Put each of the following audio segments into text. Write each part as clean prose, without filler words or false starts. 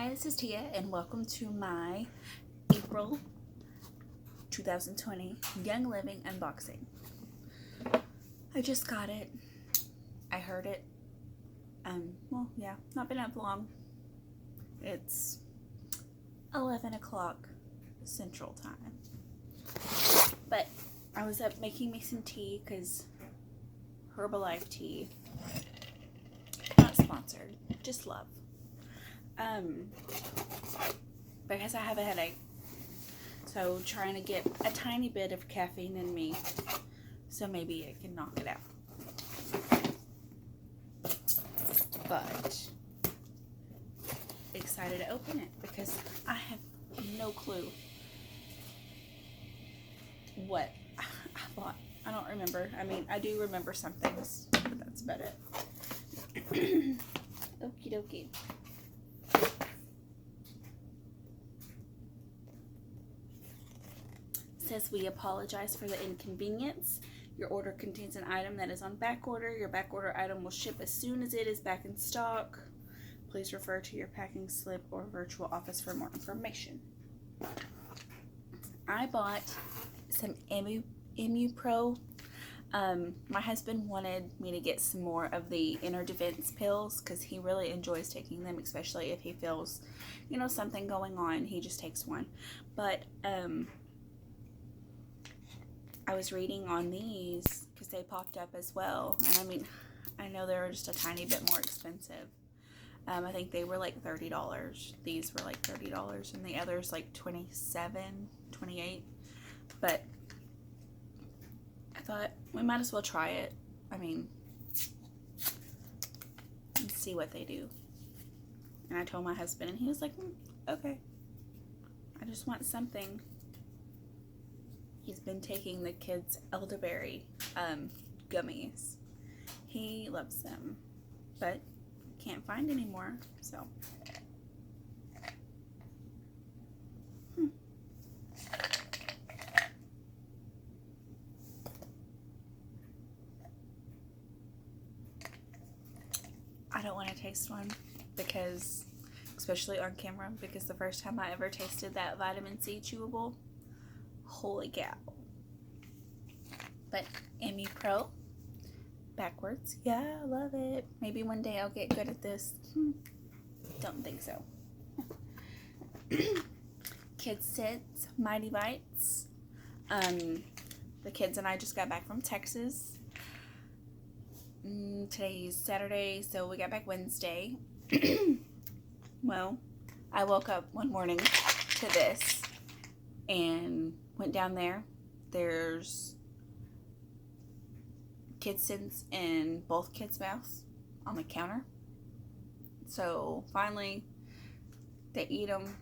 Hi, this is Tia, and welcome to my April 2020 Young Living unboxing. I just got it. I heard it. Not been up long. It's 11 o'clock Central Time. But I was up making me some tea because Herbalife tea, not sponsored, just love. Because I have a headache, so trying to get a tiny bit of caffeine in me, so maybe it can knock it out. But excited to open it because I have no clue what I bought. I don't remember. I mean, I do remember some things, but that's about it. Okie dokie. Says we apologize for the inconvenience. Your order contains an item that is on back order. Your back order item will ship as soon as it is back in stock. Please refer to your packing slip or virtual office for more information. I bought some Emu Pro. My husband wanted me to get some more of the inner defense pills because he really enjoys taking them, especially if he feels, something going on. He just takes one. But I was reading on these because they popped up as well, and I know they were just a tiny bit more expensive. I think they were like $30. These were like $30, and the others like $27, $28. But I thought we might as well try it. And see what they do. And I told my husband, and he was like, okay. I just want something. He's been taking the kids' elderberry gummies. He loves them, but can't find any more, so. I don't want to taste one because, especially on camera, because the first time I ever tasted that vitamin C chewable, holy cow. But Emu Pro, backwards, yeah, I love it. Maybe one day I'll get good at this. Don't think so. Kids Sits, Mighty Bites. The kids and I just got back from Texas. Today's Saturday, so we got back Wednesday. Well, I woke up one morning to this and went down there. There's Kids Sits in both kids' mouths on the counter. So finally, they eat them.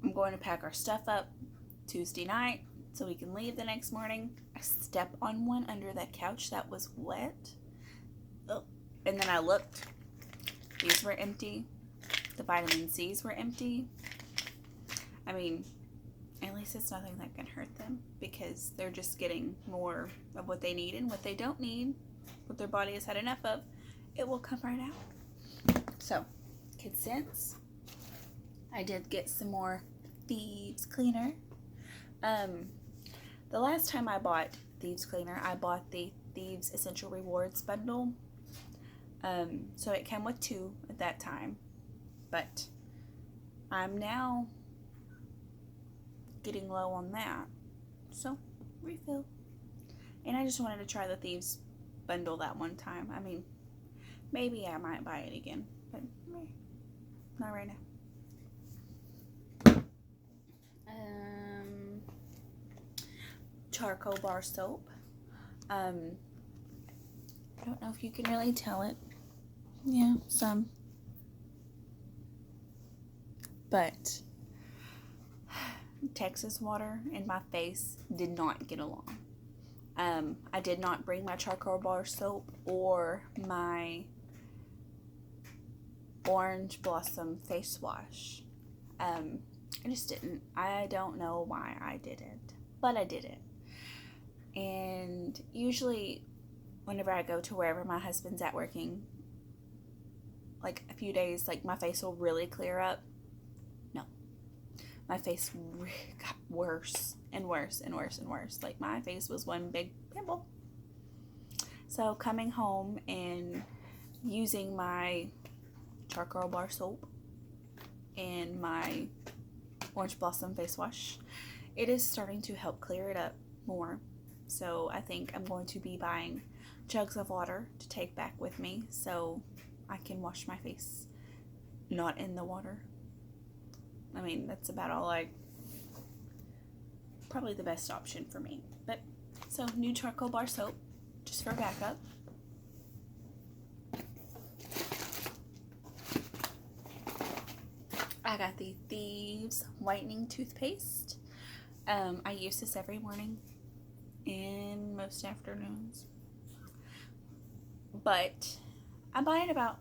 I'm going to pack our stuff up Tuesday night so we can leave the next morning. I stepped on one under that couch that was wet. Oh, and then I looked. These were empty. The vitamin C's were empty. At least it's nothing that can hurt them because they're just getting more of what they need, and what they don't need, what their body has had enough of, it will come right out. So, Kids Sits. I did get some more Thieves Cleaner. The last time I bought Thieves Cleaner, I bought the Thieves Essential Rewards bundle. So it came with 2 at that time. But I'm now getting low on that. So, refill. And I just wanted to try the Thieves bundle that one time. Maybe I might buy it again. But not right now. Charcoal bar soap. I don't know if you can really tell it. Yeah, some. But Texas water and my face did not get along. I did not bring my charcoal bar soap or my orange blossom face wash. I just didn't. I don't know why I didn't, but I did it. And usually whenever I go to wherever my husband's at working, like a few days, like my face will really clear up. No, my face got worse and worse and worse and worse. Like my face was one big pimple. So coming home and using my charcoal bar soap and my orange blossom face wash, it is starting to help clear it up more. So I think I'm going to be buying jugs of water to take back with me so I can wash my face not in the water. I mean, that's about all probably the best option for me. But so new charcoal bar soap just for backup. I got the Thieves whitening toothpaste. I use this every morning and most afternoons, but I buy it about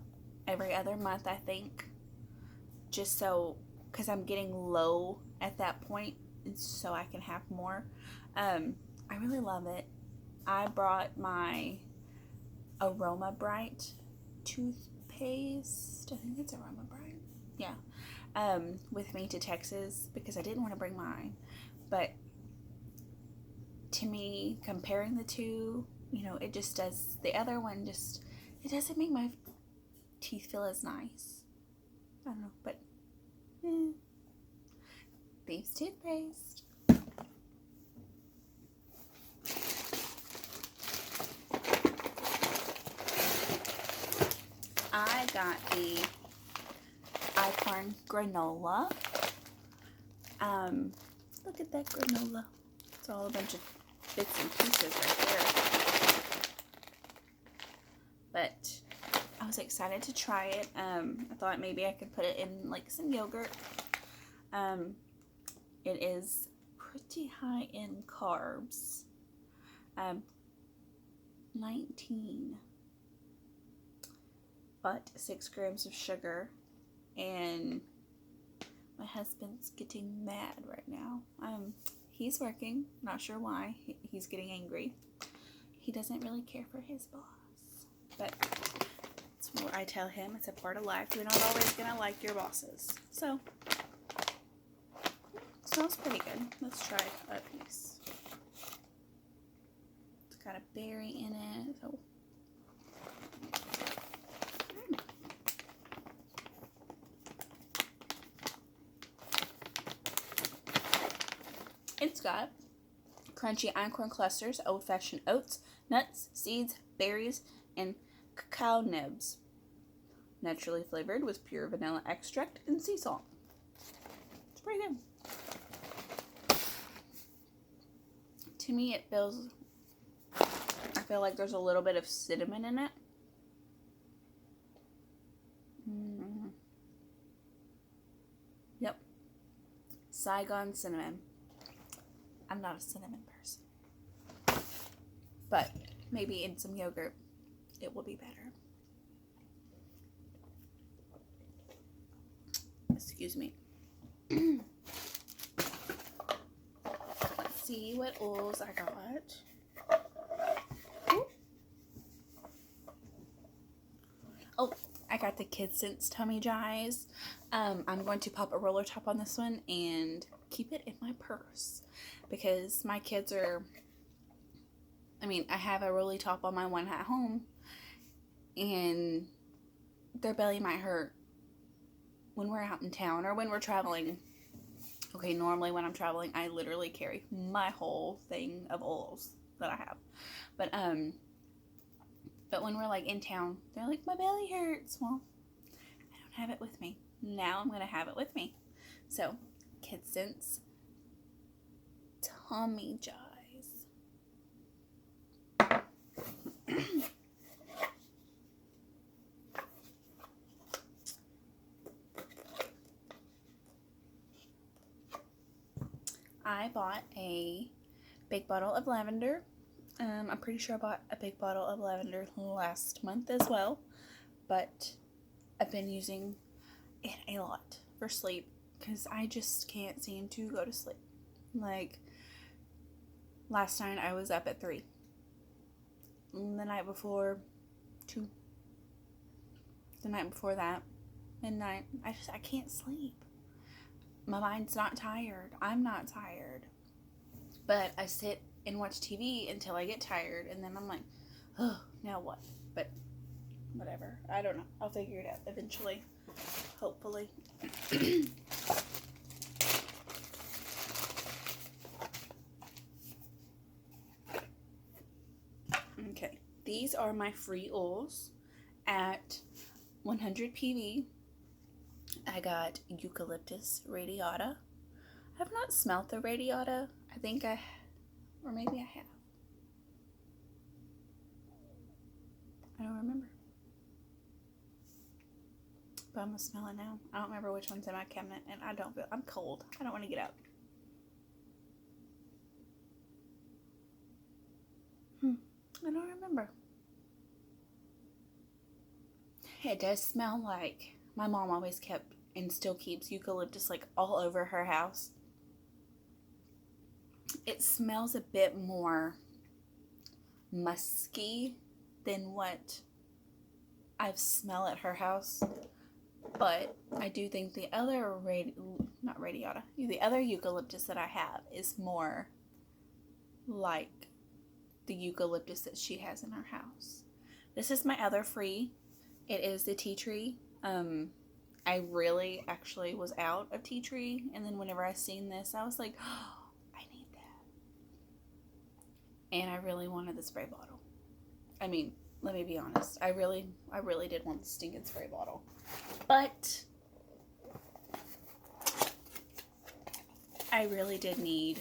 every other month, I think, just so, because I'm getting low at that point, and so I can have more. I really love it. I brought my Aroma Bright toothpaste. I think it's Aroma Bright. Yeah. With me to Texas because I didn't want to bring mine. But to me, comparing the two, it just does, the other one just, it doesn't make my teeth feel as nice. I don't know, but Thieves toothpaste. I got the Icon granola. Look at that granola. It's all a bunch of bits and pieces right there. But I was excited to try it. I thought maybe I could put it in like some yogurt. It is pretty high in carbs. 19. But 6 grams of sugar. And my husband's getting mad right now. He's working, not sure why. He's getting angry. He doesn't really care for his boss. But it's what I tell him, it's a part of life. You're not always going to like your bosses. So, it smells pretty good. Let's try a piece. It's got a berry in it. So. It's got crunchy einkorn clusters, old-fashioned oats, nuts, seeds, berries, and cacao nibs. Naturally flavored with pure vanilla extract and sea salt. It's pretty good. To me, I feel like there's a little bit of cinnamon in it. Yep. Saigon cinnamon. I'm not a cinnamon person. But maybe in some yogurt, it will be better. Excuse me. Let's see what oils I got. Ooh. Oh, I got the Kid Sense Tummy Dries. I'm going to pop a roller top on this one and keep it in my purse. Because my kids are, I have a rolly top on my one at home, and their belly might hurt when we're out in town or when we're traveling. Okay, normally when I'm traveling, I literally carry my whole thing of oils that I have. But when we're like in town, they're like, my belly hurts. Well, I don't have it with me. Now I'm going to have it with me. So, Kid Sense Tummy Dries. I bought a big bottle of lavender. I'm pretty sure I bought a big bottle of lavender last month as well, but I've been using it a lot for sleep because I just can't seem to go to sleep. Like, last night I was up at 3. The night before, 2. the night before that, midnight. I can't sleep. My mind's not tired. I'm not tired. But I sit and watch TV until I get tired, and then I'm like, oh, now what? But whatever. I don't know. I'll figure it out eventually. Hopefully. Okay. These are my free oils at 100 PV. I got eucalyptus radiata. I have not smelled the radiata. I think or maybe I have. I don't remember. But I'm gonna smell it now. I don't remember which one's in my cabinet, and I'm cold. I don't want to get up. I don't remember. It does smell like my mom always kept and still keeps eucalyptus like all over her house. It smells a bit more musky than what I've smelled at her house. But I do think the other the other eucalyptus that I have is more like the eucalyptus that she has in her house. This is my other free. It is the tea tree. I really actually was out of tea tree, and then whenever I seen this, I was like, oh, I need that. And I really wanted the spray bottle. I mean, let me be honest. I really did want the stinking spray bottle. But I really did need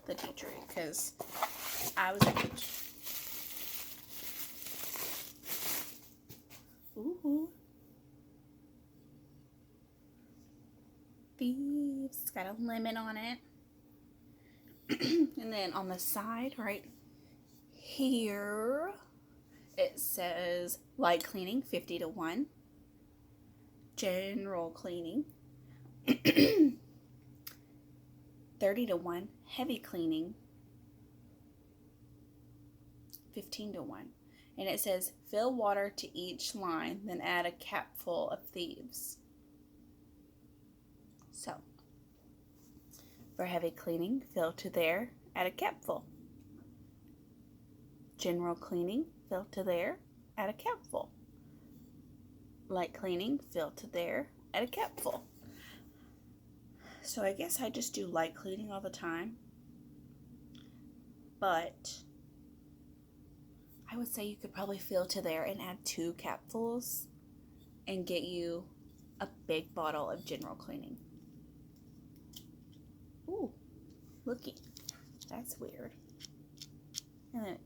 the tea tree because I was a bitch. Ooh. Thieves. Got a lemon on it. And then on the side right here, it says light cleaning 50 to 1. General cleaning 30 to 1. Heavy cleaning 15 to 1. And it says fill water to each line, then add a capful of thieves. So, for heavy cleaning, fill to there, add a capful. General cleaning, fill to there, add a capful. Light cleaning, fill to there, add a capful. So I guess I just do light cleaning all the time. But I would say you could probably fill to there and add 2 capfuls and get you a big bottle of general cleaning. Ooh, looky. That's weird. And then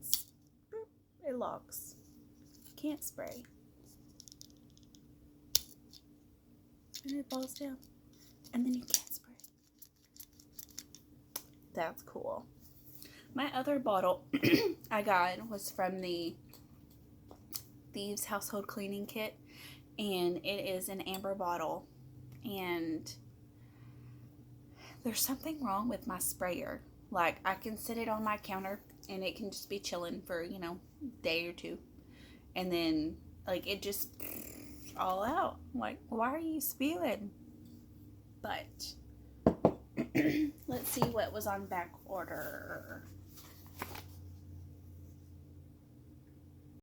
it locks. Can't spray. And it falls down. And then you can't spray. That's cool. My other bottle I got was from the Thieves Household Cleaning Kit. And it is an amber bottle. And there's something wrong with my sprayer. Like, I can sit it on my counter and it can just be chilling for, a day or two. And then, like, it just all out. Like, why are you spewing? But let's see what was on back order.